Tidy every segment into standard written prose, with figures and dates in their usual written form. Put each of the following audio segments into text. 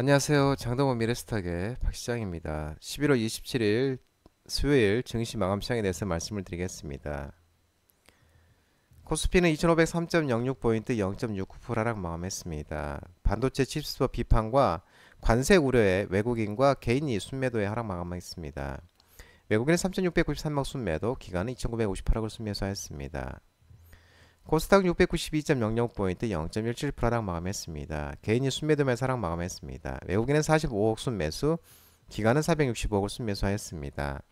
안녕하세요. 장동원 미래스탁의 박시장입니다. 11월 27일 수요일 증시 마감 시장에 대해서 말씀을 드리겠습니다. 코스피는 2503.06포인트 0.69% 하락 마감했습니다. 반도체 칩스법 비판과 관세 우려에 외국인과 개인이 순매도에 하락 마감했습니다. 외국인은 3,693억 순매도, 기관은 2,958억을 순매수하였습니다. 코스닥 692.00포인트 0.17% 하락 마감했습니다. 개인이 순매도매수 하락 마감했습니다. 외국인은 45억 순매수, 기관은 465억을 순매수하였습니다.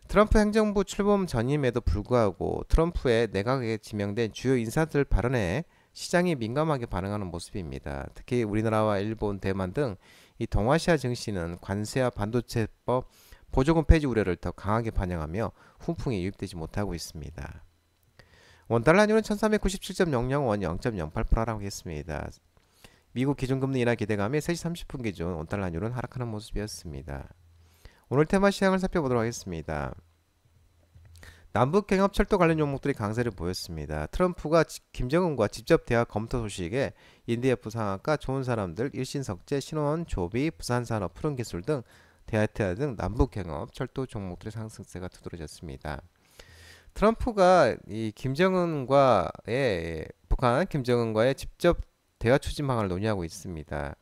트럼프 행정부 출범 전임에도 불구하고 트럼프의 내각에 지명된 주요 인사들 발언에 시장이 민감하게 반응하는 모습입니다. 특히 우리나라와 일본, 대만 등 이 동아시아 증시는 관세와 반도체법 보조금 폐지 우려를 더 강하게 반영하며 훈풍이 유입되지 못하고 있습니다. 원달러율은 1397.00원 0.08% 하락했습니다. 미국 기준금리 인하 기대감에 3시 30분 기준 원달러율은 하락하는 모습이었습니다. 오늘 테마 시장을 살펴보도록 하겠습니다. 남북경협 철도 관련 종목들이 강세를 보였습니다. 트럼프가 김정은과 직접 대화 검토 소식에 인디에프 상한가, 좋은 사람들, 일신석재, 신호원, 조비, 부산산업, 푸른기술 등 대하태아 등 남북경협 철도 종목들의 상승세가 두드러졌습니다. 트럼프가 이 김정은과의 북한 김정은과의 직접 대화 추진 방안을 논의하고 있습니다.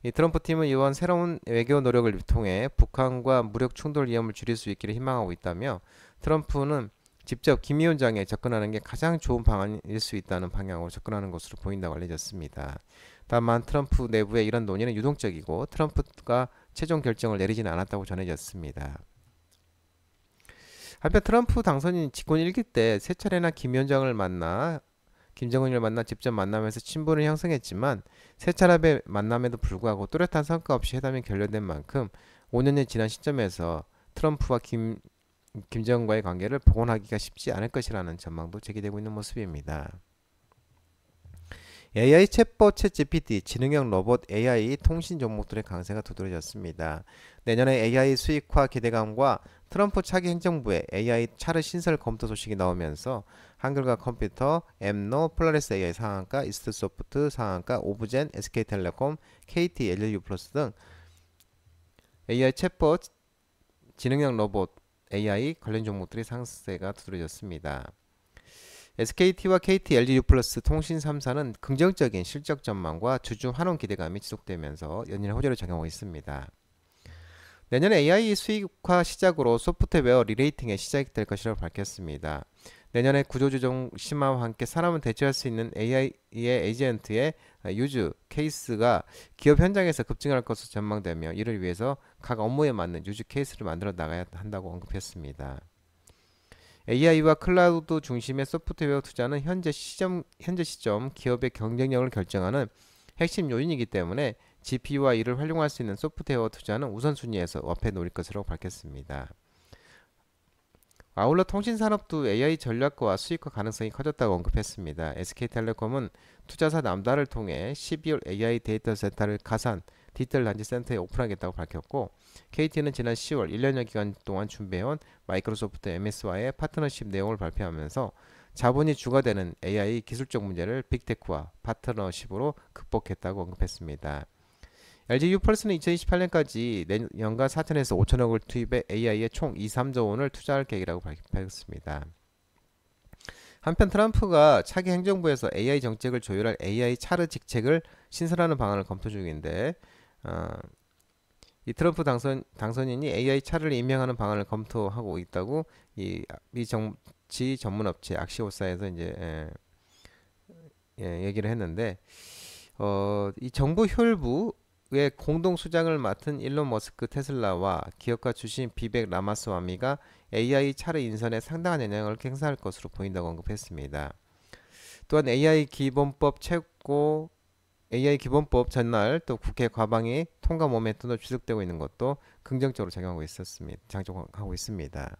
이 트럼프 팀은 이번 새로운 외교 노력을 통해 북한과 무력 충돌 위험을 줄일 수 있기를 희망하고 있다며, 트럼프는 직접 김 위원장에 접근하는 게 가장 좋은 방안일 수 있다는 방향으로 접근하는 것으로 보인다고 알려졌습니다. 다만 트럼프 내부의 이런 논의는 유동적이고 트럼프가 최종 결정을 내리지는 않았다고 전해졌습니다. 한편 트럼프 당선인 집권 1기 때 세 차례나 김정은을 만나 직접 만나면서 친분을 형성했지만 세 차례의 만남에도 불구하고 뚜렷한 성과 없이 회담이 결렬된 만큼 5년이 지난 시점에서 트럼프와 김정은과의 관계를 복원하기가 쉽지 않을 것이라는 전망도 제기되고 있는 모습입니다. AI 챗봇 챗GPT, 지능형 로봇 AI 통신 종목들의 강세가 두드러졌습니다. 내년에 AI 수익화 기대감과 트럼프 차기 행정부의 AI 차르 신설 검토 소식이 나오면서 한글과 컴퓨터, 엠노, 폴라리스 AI 상한가, 이스트소프트 상한가, 오브젠, SK텔레콤, KT, LLU 플러스 등 AI 챗봇, 지능형 로봇 AI 관련 종목들의 상세가 두드러졌습니다. SKT와 KT, LGU 플러스 통신 3사는 긍정적인 실적 전망과 주주 환원 기대감이 지속되면서 연일 호재를 작용하고 있습니다. 내년에 AI 수익화 시작으로 소프트웨어 리레이팅의 시작이 될 것이라고 밝혔습니다. 내년에 구조조정 심화와 함께 사람은 대체할 수 있는 AI의 에이전트의 유즈 케이스가 기업 현장에서 급증할 것으로 전망되며, 이를 위해서 각 업무에 맞는 유즈 케이스를 만들어 나가야 한다고 언급했습니다. AI와 클라우드 중심의 소프트웨어 투자는 현재 시점 기업의 경쟁력을 결정하는 핵심 요인이기 때문에 GPU와 이를 활용할 수 있는 소프트웨어 투자는 우선순위에서 앞에 놓일 것으로 밝혔습니다. 아울러 통신산업도 AI 전략과 수익화 가능성이 커졌다고 언급했습니다. SK텔레콤은 투자사 남다를 통해 12월 AI 데이터 센터를 가산 디지털 단지 센터에 오픈하겠다고 밝혔고, KT는 지난 10월 1년여 기간 동안 준비해온 마이크로소프트 MS와의 파트너십 내용을 발표하면서 자본이 주가 되는 AI 기술적 문제를 빅테크와 파트너십으로 극복했다고 언급했습니다. LGU 플러스는 2028년까지 연간 4천에서 5천억을 투입해 AI에 총 2, 3조 원을 투자할 계획이라고 발표했습니다. 한편 트럼프가 차기 행정부에서 AI 정책을 조율할 AI 차르 직책을 신설하는 방안을 검토 중인데, 이 트럼프 당선인이 AI 차르를 임명하는 방안을 검토하고 있다고 미 정치 전문 업체 악시오사에서 이제 얘기를 했는데, 이 정부 혈부의 공동 수장을 맡은 일론 머스크 테슬라와 기업가 출신 비백 라마스와미가 AI 차르 인선에 상당한 영향을 행사할 것으로 보인다고 언급했습니다. 또한 AI 기본법 전날 또 국회 과방위 통과 모멘텀도 지속되고 있는 것도 긍정적으로 작용하고 있습니다.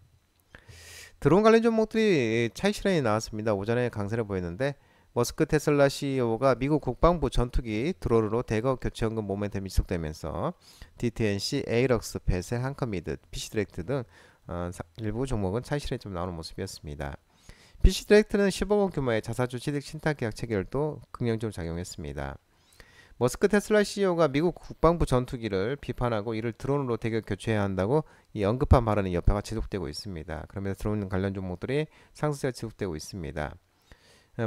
드론 관련 종목들이 차익 실현이 나왔습니다. 오전에 강세를 보였는데, 머스크 테슬라 CEO가 미국 국방부 전투기 드론으로 대거 교체 연금 모멘텀이 지속되면서 DTNC, 에이럭스, 배세, 한컴미드, PC디렉트 등 일부 종목은 차익 실현이 좀 나오는 모습이었습니다. PC디렉트는 15억 규모의 자사주 취득 신탁 계약 체결도 긍정적으로 작용했습니다. 머스크 테슬라 CEO가 미국 국방부 전투기를 비판하고 이를 드론으로 대거 교체해야 한다고 이 언급한 발언이 여파가 지속되고 있습니다. 그러면서 드론 관련 종목들이 상승세가 지속되고 있습니다.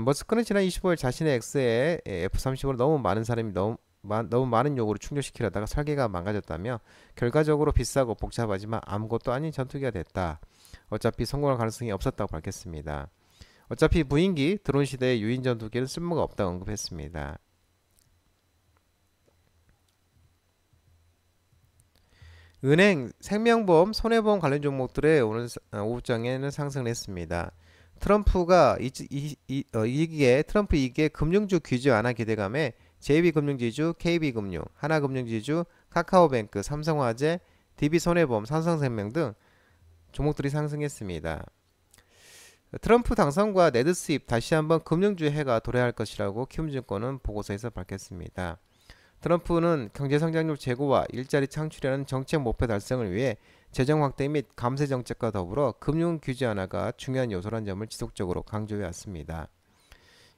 머스크는 지난 25일 자신의 X에 F-35로 너무 많은 사람이 너무 많은 요구를 충족시키려다가 설계가 망가졌다며 결과적으로 비싸고 복잡하지만 아무것도 아닌 전투기가 됐다. 어차피 성공할 가능성이 없었다고 밝혔습니다. 어차피 무인기 드론 시대의 유인 전투기는 쓸모가 없다고 언급했습니다. 은행, 생명보험, 손해보험 관련 종목들의 오늘 오후장에는 상승을 했습니다. 트럼프가 트럼프 2기의 금융주 규제 완화 기대감에 JB금융지주, KB금융, 하나금융지주, 카카오뱅크, 삼성화재, DB손해보험, 삼성생명 등 종목들이 상승했습니다. 트럼프 당선과 네드 스윕 다시 한번 금융주의 해가 도래할 것이라고 키움증권은 보고서에서 밝혔습니다. 트럼프는 경제성장률 제고와 일자리 창출이라는 정책 목표 달성을 위해 재정 확대 및 감세 정책과 더불어 금융 규제 완화가 중요한 요소라는 점을 지속적으로 강조해 왔습니다.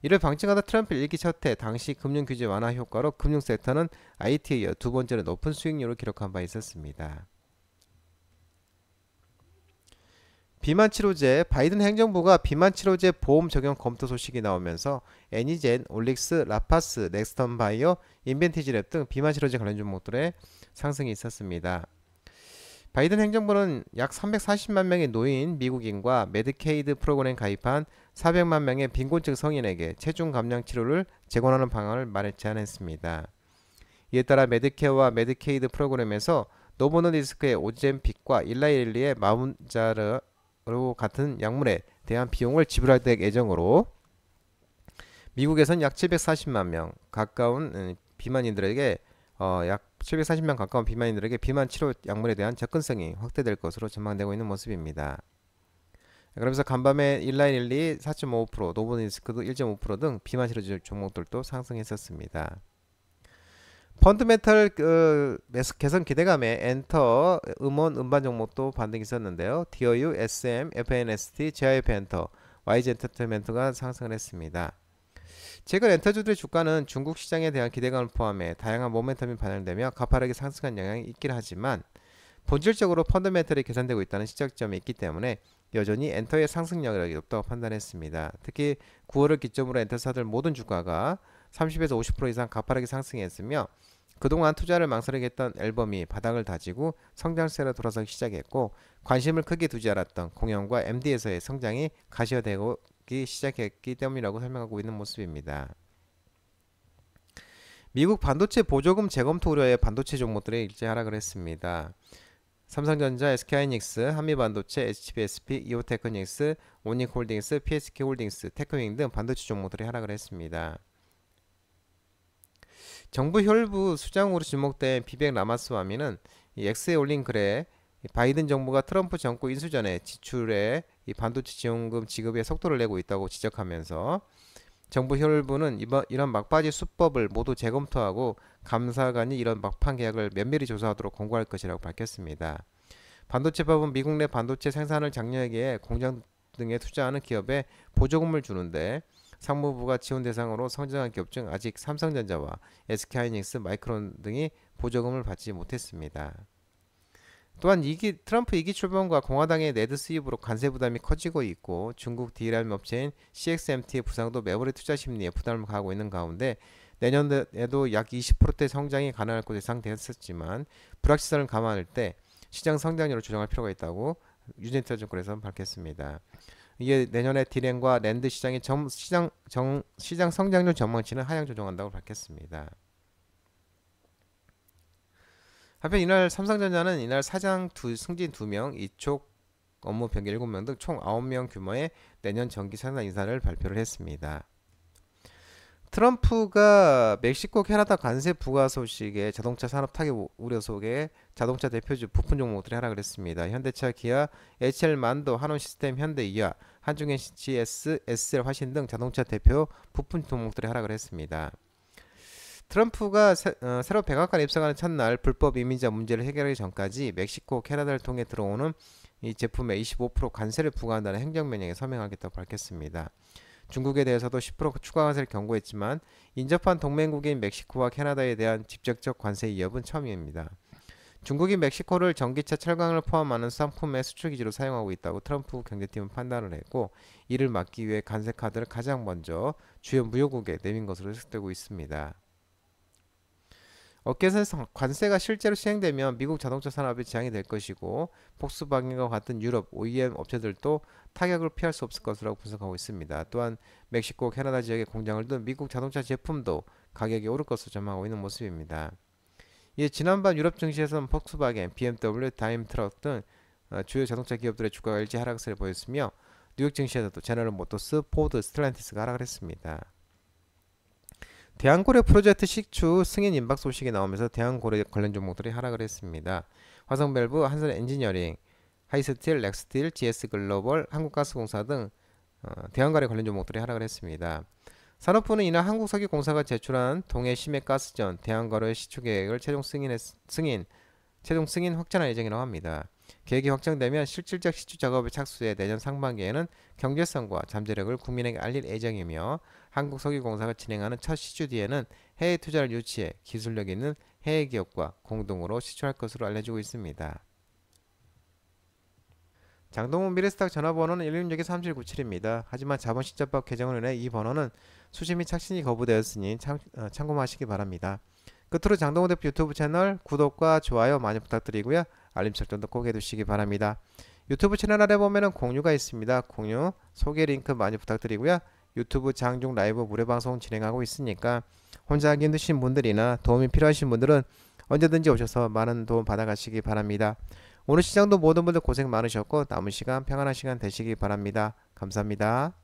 이를 방증하다 트럼프 1기 첫해 당시 금융 규제 완화 효과로 금융 섹터는 IT에 이어 두 번째로 높은 수익률을 기록한 바 있었습니다. 비만치료제, 바이든 행정부가 비만치료제 보험 적용 검토 소식이 나오면서 애니젠, 올릭스, 라파스, 넥스턴 바이오, 인벤티지랩 등 비만치료제 관련 종목들의 상승이 있었습니다. 바이든 행정부는 약 340만 명의 노인 미국인과 메디케이드 프로그램 가입한 400만 명의 빈곤층 성인에게 체중 감량 치료를 제공하는 방안을 제안했습니다. 이에 따라 메디케어와 메디케이드 프로그램에서 노보노디스크의 오젬픽과 일라일리의 마운자르 같은 약물에 대한 비용을 지불할 예정으로 미국에선 약 740만 명 가까운 비만인들에게 약 740명 가까운 비만인들에게 비만 치료 약물에 대한 접근성이 확대될 것으로 전망되고 있는 모습입니다. 그러면서 간밤에 일라일리 4.5%, 노보노디스크도 1.5% 등 비만 치료 종목들도 상승했었습니다. 펀드멘털 개선 기대감에 엔터, 음원, 음반 종목도 반등이 있었는데요. 디어유, SM, FNST, JYP엔터, YG엔터테인먼트가 상승을 했습니다. 최근 엔터주들의 주가는 중국 시장에 대한 기대감을 포함해 다양한 모멘텀이 반영되며 가파르게 상승한 영향이 있긴 하지만 본질적으로 펀드멘털이 개선되고 있다는 시작점이 있기 때문에 여전히 엔터의 상승 여력이 높다고 판단했습니다. 특히 9월을 기점으로 엔터사들 모든 주가가 30에서 50% 이상 가파르게 상승했으며 그동안 투자를 망설이게 했던 앨범이 바닥을 다지고 성장세로 돌아서기 시작했고 관심을 크게 두지 않았던 공연과 MD에서의 성장이 가시화되기 시작했기 때문이라고 설명하고 있는 모습입니다. 미국 반도체 보조금 재검토 우려에 반도체 종목들이 일제 하락을 했습니다. 삼성전자, SK하이닉스, 한미반도체, HBSP, 이오테크닉스, 오닉홀딩스, PSK홀딩스, 테크윙 등 반도체 종목들이 하락을 했습니다. 정부 혈부 수장으로 지목된 비백 라마스와미는 이 X에 올린 글에 바이든 정부가 트럼프 정권 인수 전에 지출에 이 반도체 지원금 지급에 속도를 내고 있다고 지적하면서 정부 혈부는 이런 막바지 수법을 모두 재검토하고 감사관이 이런 막판 계약을 면밀히 조사하도록 권고할 것이라고 밝혔습니다. 반도체법은 미국 내 반도체 생산을 장려하기에 공장 등에 투자하는 기업에 보조금을 주는데 상무부가 지원 대상으로 선정한 기업 중 아직 삼성전자와 SK하이닉스, 마이크론 등이 보조금을 받지 못했습니다. 또한 트럼프 2기 출범과 공화당의 네드 스윕으로 관세 부담이 커지고 있고 중국 D램 업체인 CXMT의 부상도 메모리 투자 심리에 부담을 가하고 있는 가운데 내년에도 약 20%대 성장이 가능할 것으로 예상되었었지만 불확실성을 감안할 때 시장 성장률을 조정할 필요가 있다고 유진투자증권에서 밝혔습니다. 이에 내년에 D램과 랜드 시장의 시장 성장률 전망치는 하향 조정한다고 밝혔습니다. 한편 이날 삼성전자는 이날 사장 승진 2명, 이촉 업무 변경 7명 등 총 9명 규모의 내년 정기 생산 인사를 발표를 했습니다. 트럼프가 멕시코 캐나다 관세 부과 소식에 자동차 산업 타격 우려 속에 자동차 대표주 부품 종목들이 하락을 했습니다. 현대차, 기아, HL만도, 한원시스템, 현대이아, 한중NCS, SL 화신 등 자동차 대표 부품 종목들이 하락을 했습니다. 트럼프가 새로 백악관에 입성하는 첫날 불법 이민자 문제를 해결하기 전까지 멕시코, 캐나다를 통해 들어오는 이 제품에 25% 관세를 부과한다는 행정명령에 서명하겠다고 밝혔습니다. 중국에 대해서도 10% 추가 관세를 경고했지만 인접한 동맹국인 멕시코와 캐나다에 대한 직접적 관세 위협은 처음입니다. 중국이 멕시코를 전기차, 철강을 포함하는 수산품의 수출 기지로 사용하고 있다고 트럼프 경제팀은 판단을 했고, 이를 막기 위해 관세 카드를 가장 먼저 주요 무역국에 내민 것으로 해석되고 있습니다. 업계에서 관세가 실제로 시행되면 미국 자동차 산업에 지장이 될 것이고, 폭스바겐과 같은 유럽 OEM 업체들도 타격을 피할 수 없을 것이라고 분석하고 있습니다. 또한 멕시코, 캐나다 지역에 공장을 둔 미국 자동차 제품도 가격이 오를 것으로 전망하고 있는 모습입니다. 이에 지난밤 유럽 증시에서는 폭스바겐, BMW, 다임 트럭 등 주요 자동차 기업들의 주가가 일제 하락세를 보였으며, 뉴욕 증시에서도 제너럴 모터스, 포드, 스텔란티스가 하락을 했습니다. 대한고래 프로젝트 식추 승인 임박 소식이 나오면서 대한고래 관련 종목들이 하락을 했습니다. 화성밸브, 한솔 엔지니어링, 하이스틸, 렉스틸, GS글로벌, 한국가스공사 등 대한거래 관련 종목들이 하락을 했습니다. 산업부는 이날 한국석유공사가 제출한 동해 심해가스전 대한거래 시추 계획을 최종 승인 확정할 예정이라고 합니다. 계획이 확정되면 실질적 시추 작업에 착수해 내년 상반기에는 경제성과 잠재력을 국민에게 알릴 예정이며, 한국석유공사가 진행하는 첫 시추 뒤에는 해외 투자를 유치해 기술력 있는 해외 기업과 공동으로 시추할 것으로 알려지고 있습니다. 장동훈 미래스탁 전화번호는 116-3797입니다. 하지만 자본시장법 개정을 인해 이 번호는 수신 및 착신이 거부되었으니 참고하시기 바랍니다. 끝으로 장동훈 대표 유튜브 채널 구독과 좋아요 많이 부탁드리고요. 알림 설정도 꼭 해두시기 바랍니다. 유튜브 채널 아래 보면은 공유가 있습니다. 공유, 소개 링크 많이 부탁드리고요. 유튜브 장중 라이브 무료 방송 진행하고 있으니까 혼자 하기 힘드신 분들이나 도움이 필요하신 분들은 언제든지 오셔서 많은 도움 받아가시기 바랍니다. 오늘 시장도 모든 분들 고생 많으셨고 남은 시간 평안한 시간 되시기 바랍니다. 감사합니다.